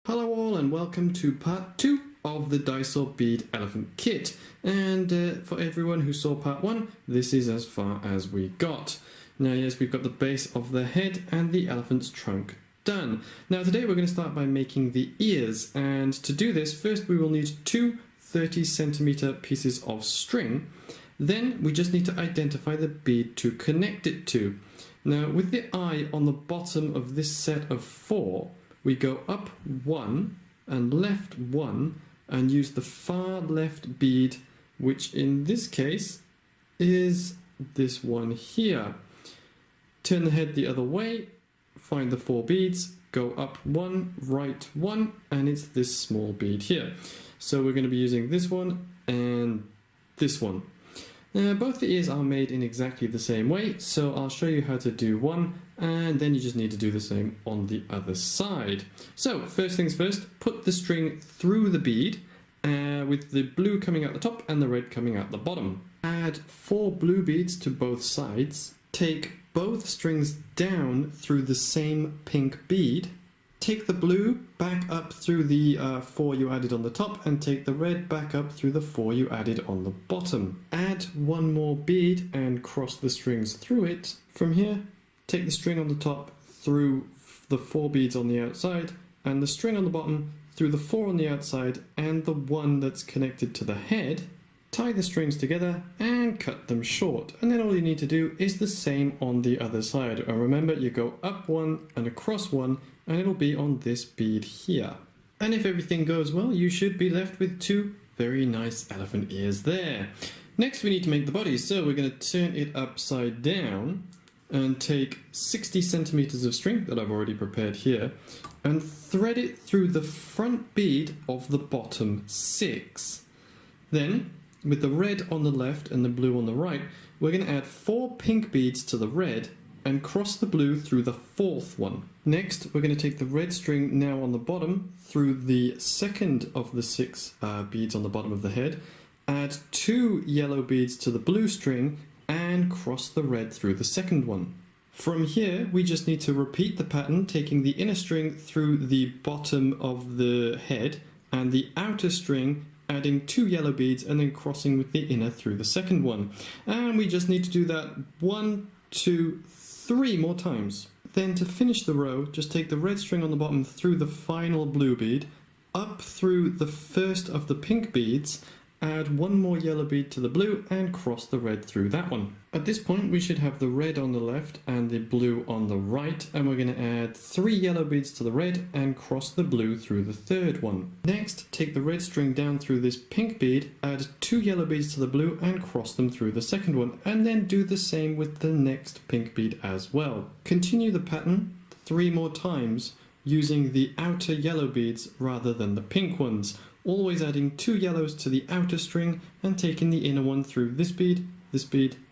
Hello all and welcome to part 2 of the Daiso bead elephant kit, and for everyone who saw part 1, this is as far as we got. Now yes, we've got the base of the head and the elephant's trunk done. Now today we're going to start by making the ears, and to do this first we will need two 30cm pieces of string. Then we just need to identify the bead to connect it to. Now with the eye on the bottom of this set of 4, we go up 1 and left 1 and use the far left bead, which in this case is this one here. Turn the head the other way, find the 4 beads, go up 1, right 1, and it's this small bead here. So we're going to be using this one and this one. Both the ears are made in exactly the same way, so I'll show you how to do one, and then you just need to do the same on the other side. So first things first, put the string through the bead with the blue coming out the top and the red coming out the bottom. Add 4 blue beads to both sides. Take both strings down through the same pink bead. Take the blue back up through the 4 you added on the top, and take the red back up through the 4 you added on the bottom. Add 1 more bead and cross the strings through it. From here, take the string on the top through the 4 beads on the outside, and the string on the bottom through the 4 on the outside and the 1 that's connected to the head. Tie the strings together and cut them short, and then all you need to do is the same on the other side. And remember, you go up 1 and across 1, and it'll be on this bead here. And if everything goes well, you should be left with 2 very nice elephant ears there. Next we need to make the body, so we're going to turn it upside down and take 60cm of string that I've already prepared here and thread it through the front bead of the bottom 6. Then, with the red on the left and the blue on the right, we're going to add 4 pink beads to the red and cross the blue through the 4th one. Next, we're going to take the red string now on the bottom through the second of the 6 beads on the bottom of the head, add 2 yellow beads to the blue string and cross the red through the second one. From here, we just need to repeat the pattern, taking the inner string through the bottom of the head and the outer string adding 2 yellow beads and then crossing with the inner through the second one. And we just need to do that 1, 2, 3 more times. Then to finish the row, just take the red string on the bottom through the final blue bead, up through the first of the pink beads, add 1 more yellow bead to the blue and cross the red through that one. At this point we should have the red on the left and the blue on the right, and we're going to add 3 yellow beads to the red and cross the blue through the third one. Next, take the red string down through this pink bead, add 2 yellow beads to the blue and cross them through the second one, and then do the same with the next pink bead as well. Continue the pattern 3 more times using the outer yellow beads rather than the pink ones, always adding 2 yellows to the outer string and taking the inner one through this bead,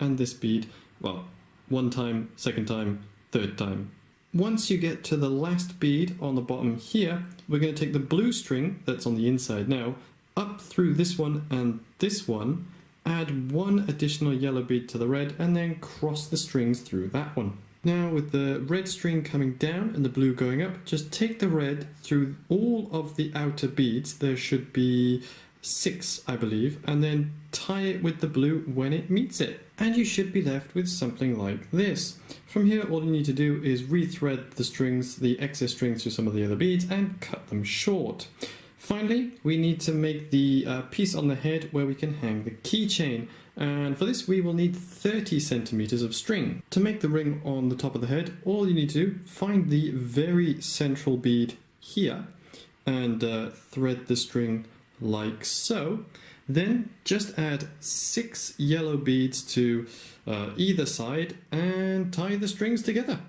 and this bead, well, 1 time, 2nd time, 3rd time. Once you get to the last bead on the bottom here, we're going to take the blue string that's on the inside now, up through this one and this one, add 1 additional yellow bead to the red, and then cross the strings through that one. Now with the red string coming down and the blue going up, just take the red through all of the outer beads, there should be 6 I believe, and then tie it with the blue when it meets it. And you should be left with something like this. From here all you need to do is rethread the strings, the excess strings through some of the other beads and cut them short. Finally, we need to make the piece on the head where we can hang the keychain. And for this we will need 30cm of string. To make the ring on the top of the head, all you need to do, find the very central bead here and thread the string like so. Then just add 6 yellow beads to either side and tie the strings together,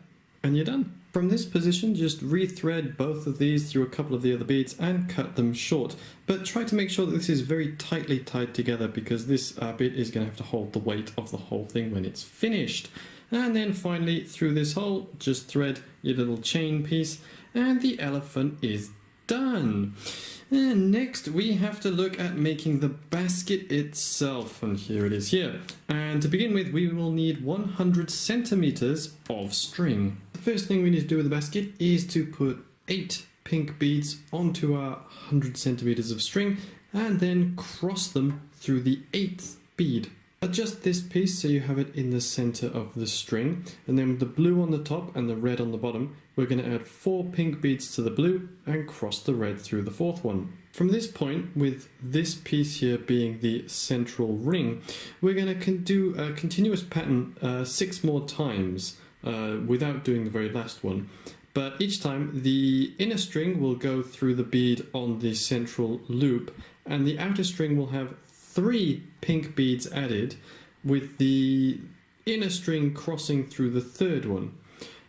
and you're done. From this position, just rethread both of these through a couple of the other beads and cut them short. But try to make sure that this is very tightly tied together, because this bit is going to have to hold the weight of the whole thing when it's finished. And then finally, through this hole, just thread your little chain piece, and the elephant is done. And next we have to look at making the basket itself, and here it is here. And to begin with, we will need 100cm of string. The first thing we need to do with the basket is to put 8 pink beads onto our 100 centimeters of string and then cross them through the 8th bead. Adjust this piece so you have it in the center of the string, and then with the blue on the top and the red on the bottom, we're going to add 4 pink beads to the blue and cross the red through the 4th one. From this point, with this piece here being the central ring, we're going to do a continuous pattern 6 more times without doing the very last one. But each time the inner string will go through the bead on the central loop, and the outer string will have 3 pink beads added, with the inner string crossing through the 3rd one.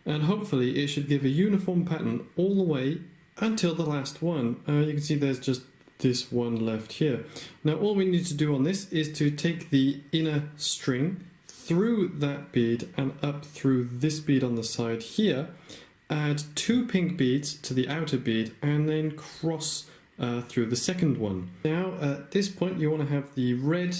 And hopefully it should give a uniform pattern all the way until the last one. You can see there's just this one left here. Now all we need to do on this is to take the inner string through that bead and up through this bead on the side here, add 2 pink beads to the outer bead, and then cross through the 2nd one. Now at this point you want to have the red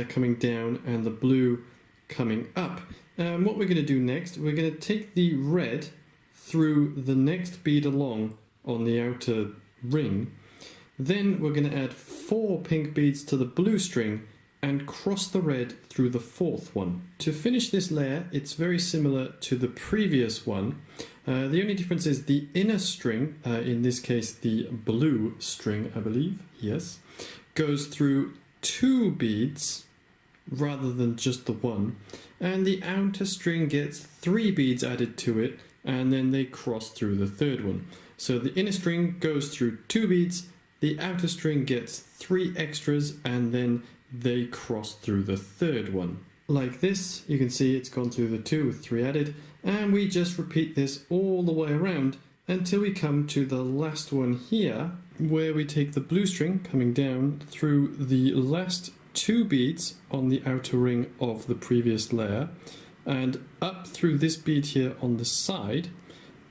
coming down and the blue coming up. What we're going to do next, we're going to take the red through the next bead along on the outer ring. Then we're going to add 4 pink beads to the blue string and cross the red through the 4th one. To finish this layer, it's very similar to the previous one. The only difference is the inner string, in this case the blue string I believe, yes, goes through 2 beads rather than just the 1, and the outer string gets 3 beads added to it, and then they cross through the 3rd one. So the inner string goes through 2 beads, the outer string gets 3 extras, and then they cross through the 3rd one. Like this, you can see it's gone through the 2 with 3 added, and we just repeat this all the way around until we come to the last one here, where we take the blue string coming down through the last 2 beads on the outer ring of the previous layer and up through this bead here on the side,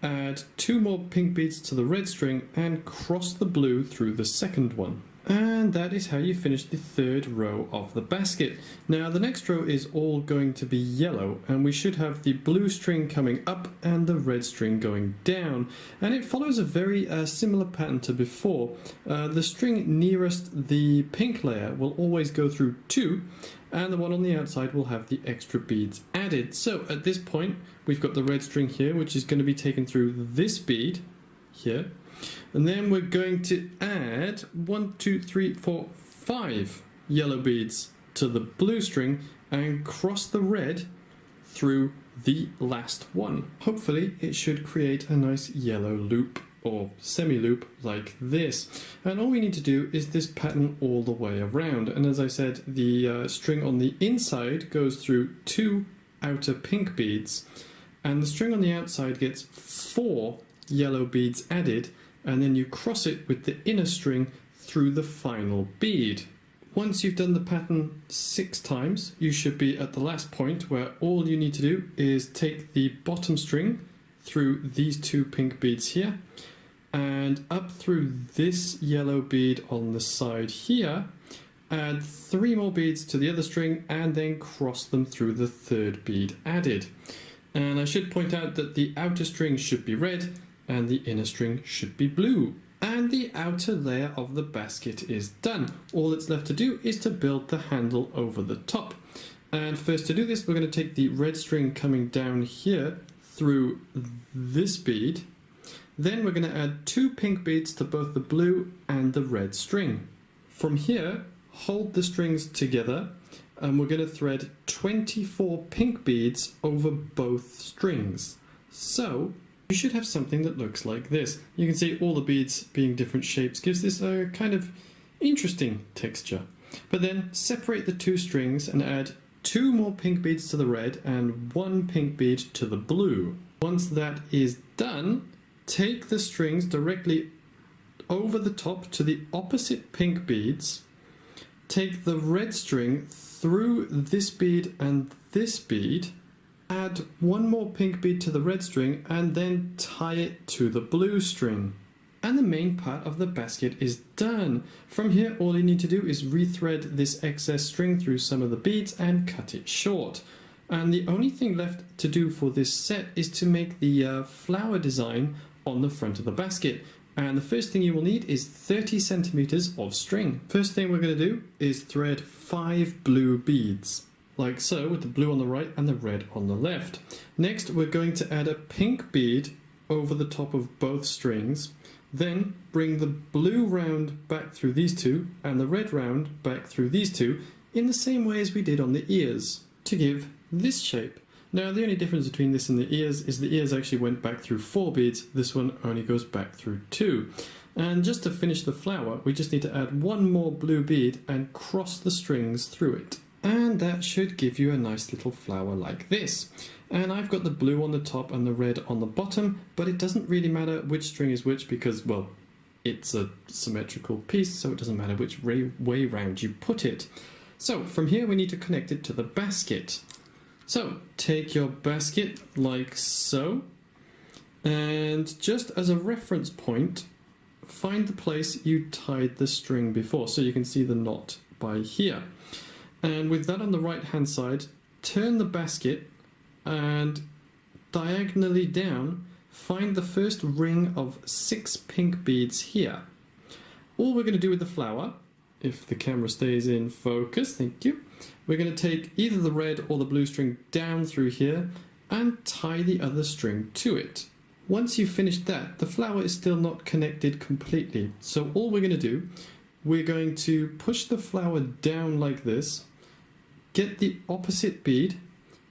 add 2 more pink beads to the red string and cross the blue through the 2nd one. And that is how you finish the 3rd row of the basket. Now the next row is all going to be yellow, and we should have the blue string coming up and the red string going down, and it follows a very similar pattern to before. The string nearest the pink layer will always go through 2, and the one on the outside will have the extra beads added. So at this point we've got the red string here, which is going to be taken through this bead here. And then we're going to add 1, 2, 3, 4, 5 yellow beads to the blue string and cross the red through the last one. Hopefully it should create a nice yellow loop or semi-loop like this. And all we need to do is this pattern all the way around. And as I said, the string on the inside goes through 2 outer pink beads, and the string on the outside gets 4 yellow beads added, and then you cross it with the inner string through the final bead. Once you've done the pattern 6 times, you should be at the last point where all you need to do is take the bottom string through these 2 pink beads here and up through this yellow bead on the side here, add 3 more beads to the other string and then cross them through the 3rd bead added. And I should point out that the outer string should be red and the inner string should be blue. And the outer layer of the basket is done. All that's left to do is to build the handle over the top. And first to do this, we're going to take the red string coming down here through this bead. Then we're going to add 2 pink beads to both the blue and the red string. From here, hold the strings together, and we're going to thread 24 pink beads over both strings. So you should have something that looks like this. You can see all the beads being different shapes gives this a kind of interesting texture. But then separate the 2 strings and add 2 more pink beads to the red and 1 pink bead to the blue. Once that is done, take the strings directly over the top to the opposite pink beads, take the red string through this bead and this bead, add 1 more pink bead to the red string and then tie it to the blue string. And the main part of the basket is done. From here, all you need to do is rethread this excess string through some of the beads and cut it short. And the only thing left to do for this set is to make the flower design on the front of the basket. And the first thing you will need is 30 centimeters of string. First thing we're going to do is thread 5 blue beads, like so, with the blue on the right and the red on the left. Next, we're going to add a pink bead over the top of both strings. Then bring the blue round back through these two and the red round back through these two in the same way as we did on the ears to give this shape. Now the only difference between this and the ears is the ears actually went back through 4 beads, this one only goes back through 2. And just to finish the flower, we just need to add 1 more blue bead and cross the strings through it. And that should give you a nice little flower like this. And I've got the blue on the top and the red on the bottom, but it doesn't really matter which string is which because, well, it's a symmetrical piece, so it doesn't matter which way round you put it. So from here we need to connect it to the basket. So take your basket like so, and just as a reference point, find the place you tied the string before, so you can see the knot by here. And with that on the right hand side, turn the basket and diagonally down, find the first ring of 6 pink beads here. All we're going to do with the flower, if the camera stays in focus, thank you, we're going to take either the red or the blue string down through here and tie the other string to it. Once you've finished that, the flower is still not connected completely. So all we're going to do, we're going to push the flower down like this, get the opposite bead,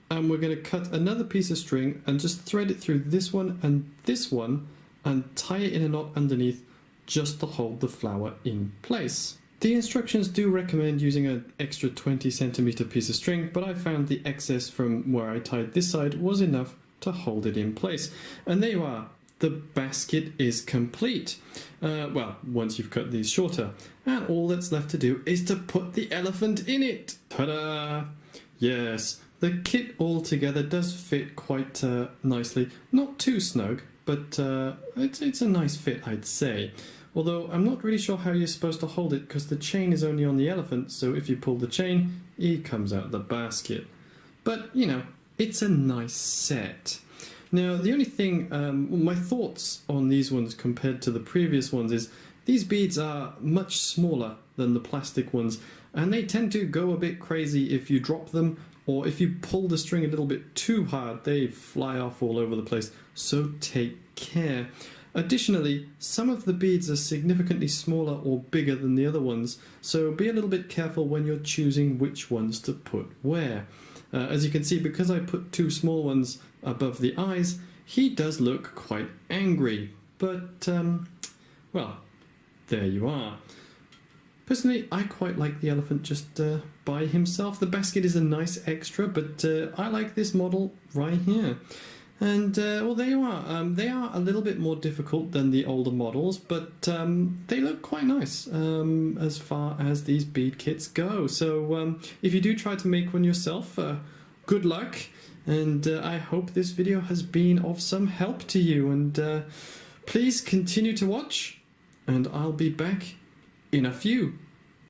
and we're going to cut another piece of string and just thread it through this one and tie it in a knot underneath just to hold the flower in place. The instructions do recommend using an extra 20 centimeter piece of string, but I found the excess from where I tied this side was enough to hold it in place. And there you are. The basket is complete. Well, once you've cut these shorter. And all that's left to do is to put the elephant in it. Ta-da! Yes, the kit altogether does fit quite nicely. Not too snug, but it's a nice fit, I'd say. Although I'm not really sure how you're supposed to hold it because the chain is only on the elephant, so if you pull the chain, he comes out of the basket. But, you know, it's a nice set. Now, the only thing, my thoughts on these ones compared to the previous ones is these beads are much smaller than the plastic ones, and they tend to go a bit crazy if you drop them, or if you pull the string a little bit too hard, they fly off all over the place, so take care. Additionally, some of the beads are significantly smaller or bigger than the other ones, so be a little bit careful when you're choosing which ones to put where. As you can see, because I put 2 small ones above the eyes, he does look quite angry, but, well, there you are. Personally, I quite like the elephant just by himself. The basket is a nice extra, but I like this model right here. And, well, there you are. They are a little bit more difficult than the older models, but they look quite nice as far as these bead kits go. So if you do try to make one yourself, good luck. And I hope this video has been of some help to you. And please continue to watch, and I'll be back in a few.